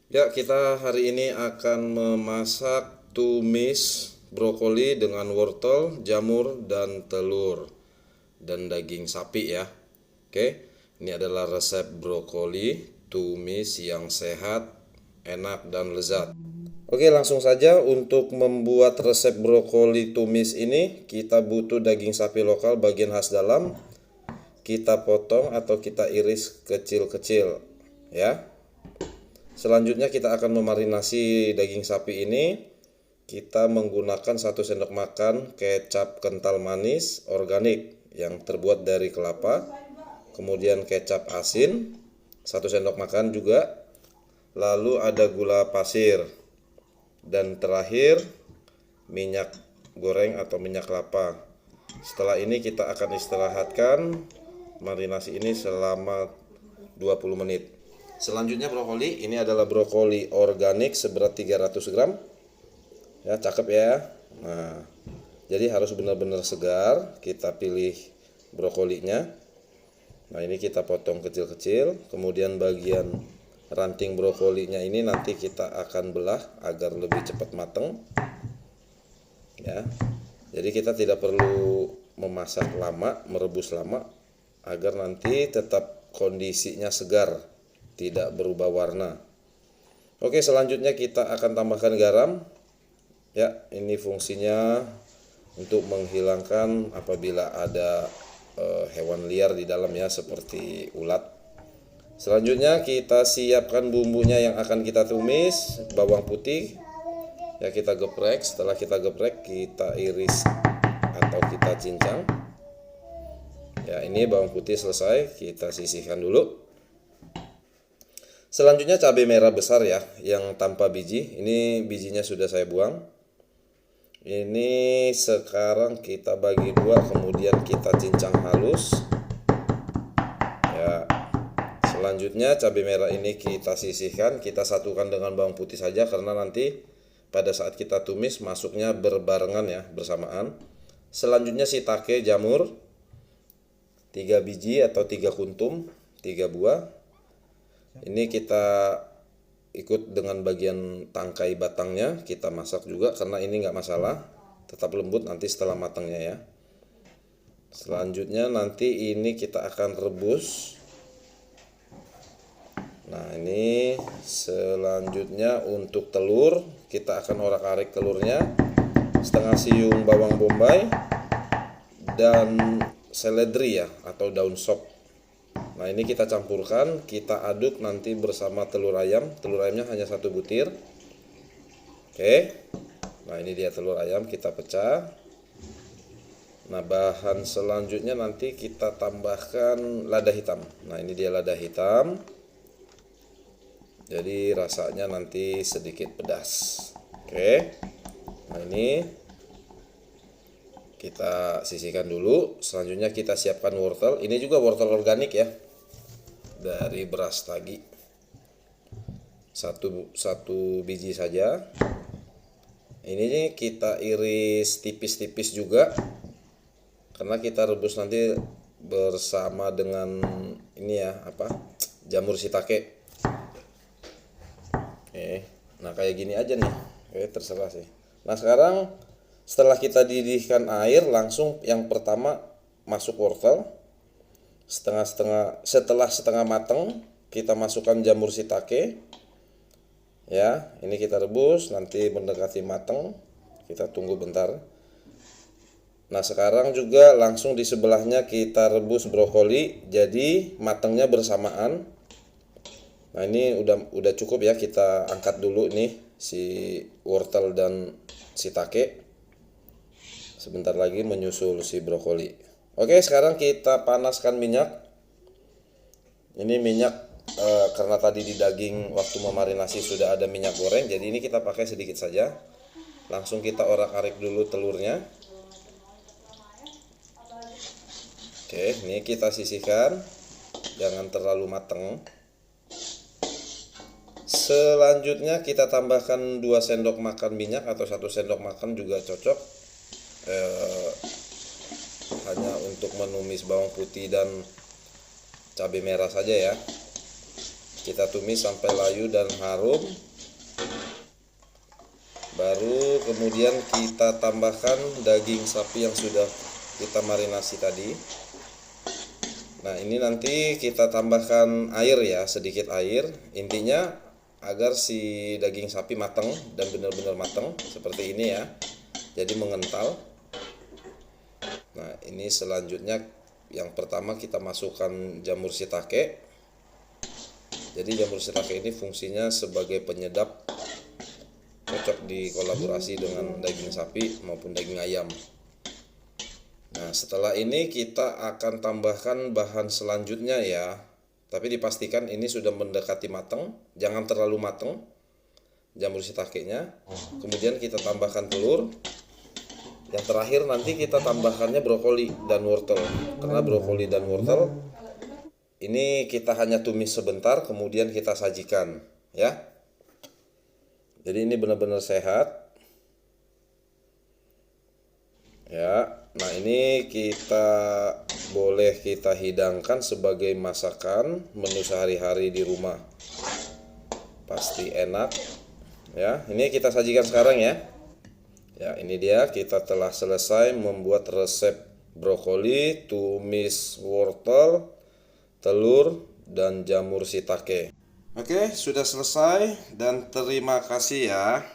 Ya, kita hari ini akan memasak tumis brokoli dengan wortel, jamur, dan telur dan daging sapi ya. Oke, ini adalah resep brokoli tumis yang sehat, enak, dan lezat. Oke, langsung saja untuk membuat resep brokoli tumis ini, kita butuh daging sapi lokal bagian khas dalam. Kita potong atau kita iris kecil-kecil ya. Selanjutnya kita akan memarinasi daging sapi ini. Kita menggunakan 1 sendok makan kecap kental manis organik yang terbuat dari kelapa. Kemudian kecap asin 1 sendok makan juga. Lalu ada gula pasir. Dan terakhir minyak goreng atau minyak kelapa. Setelah ini kita akan istirahatkan marinasi ini selama 20 menit. Selanjutnya brokoli, ini adalah brokoli organik seberat 300 gram. Ya, cakep ya. Nah, jadi harus benar-benar segar. Kita pilih brokolinya. Nah, ini kita potong kecil-kecil. Kemudian bagian ranting brokolinya ini nanti kita akan belah agar lebih cepat matang. Ya. Jadi kita tidak perlu memasak lama, merebus lama agar nanti tetap kondisinya segar, tidak berubah warna. Oke, selanjutnya kita akan tambahkan garam. Ya, ini fungsinya untuk menghilangkan apabila ada hewan liar di dalam ya, seperti ulat. Selanjutnya kita siapkan bumbunya yang akan kita tumis. Bawang putih ya, kita geprek. Setelah kita geprek, kita iris atau kita cincang. Ya, ini bawang putih selesai, kita sisihkan dulu. Selanjutnya cabai merah besar ya, yang tanpa biji. Ini bijinya sudah saya buang. Ini sekarang kita bagi dua, kemudian kita cincang halus. Ya. Selanjutnya cabai merah ini kita sisihkan, kita satukan dengan bawang putih saja karena nanti pada saat kita tumis masuknya berbarengan ya, bersamaan. Selanjutnya shiitake jamur 3 biji atau 3 kuntum, 3 buah. Ini kita ikut dengan bagian tangkai batangnya, kita masak juga karena ini nggak masalah, tetap lembut nanti setelah matangnya ya. Selanjutnya nanti ini kita akan rebus. Nah, ini selanjutnya untuk telur, kita akan orak-arik telurnya, setengah siung bawang bombay dan seledri ya atau daun sop. Nah, ini kita campurkan, kita aduk nanti bersama telur ayam. Telur ayamnya hanya 1 butir. Oke. Nah, ini dia telur ayam, kita pecah. Nah, bahan selanjutnya nanti kita tambahkan lada hitam. Nah, ini dia lada hitam. Jadi rasanya nanti sedikit pedas. Oke. Nah, ini kita sisihkan dulu. Selanjutnya kita siapkan wortel. Ini juga wortel organik ya, dari beras tagi. Satu biji saja. Ini kita iris tipis-tipis juga karena kita rebus nanti bersama dengan ini ya, jamur shiitake. Oke. Nah, kayak gini aja nih. Oke, terserah sih. Nah, sekarang setelah kita didihkan air, langsung yang pertama masuk wortel. Setelah setengah matang, kita masukkan jamur shiitake. Ya, ini kita rebus nanti mendekati matang. Kita tunggu bentar. Nah, sekarang juga langsung di sebelahnya kita rebus brokoli, jadi matangnya bersamaan. Nah, ini udah cukup ya, kita angkat dulu nih si wortel dan shiitake. Sebentar lagi menyusul si brokoli. Oke, sekarang kita panaskan minyak. Ini minyak karena tadi di daging waktu memarinasi sudah ada minyak goreng, jadi ini kita pakai sedikit saja. Langsung kita orak-arik dulu telurnya. Oke, ini kita sisihkan, jangan terlalu matang. Selanjutnya kita tambahkan 2 sendok makan minyak atau 1 sendok makan juga cocok. Hanya untuk menumis bawang putih dan cabai merah saja ya. Kita tumis sampai layu dan harum. Baru kemudian kita tambahkan daging sapi yang sudah kita marinasi tadi. Nah, ini nanti kita tambahkan air ya, sedikit air. Intinya agar si daging sapi matang dan benar-benar matang seperti ini ya. Jadi mengental. Nah, ini selanjutnya yang pertama kita masukkan jamur shiitake. Jadi jamur shiitake ini fungsinya sebagai penyedap, cocok dikolaborasi dengan daging sapi maupun daging ayam. Nah, setelah ini kita akan tambahkan bahan selanjutnya ya. Tapi dipastikan ini sudah mendekati matang, jangan terlalu matang jamur shiitakenya. Kemudian kita tambahkan telur. Yang terakhir nanti kita tambahkannya brokoli dan wortel. Karena brokoli dan wortel ini kita hanya tumis sebentar, kemudian kita sajikan ya. Jadi ini benar-benar sehat ya. Nah, ini boleh kita hidangkan sebagai masakan menu sehari-hari di rumah. Pasti enak ya. Ini kita sajikan sekarang ya. Ya, ini dia, kita telah selesai membuat resep brokoli, tumis wortel, telur, dan jamur shiitake. Oke, sudah selesai dan terima kasih ya.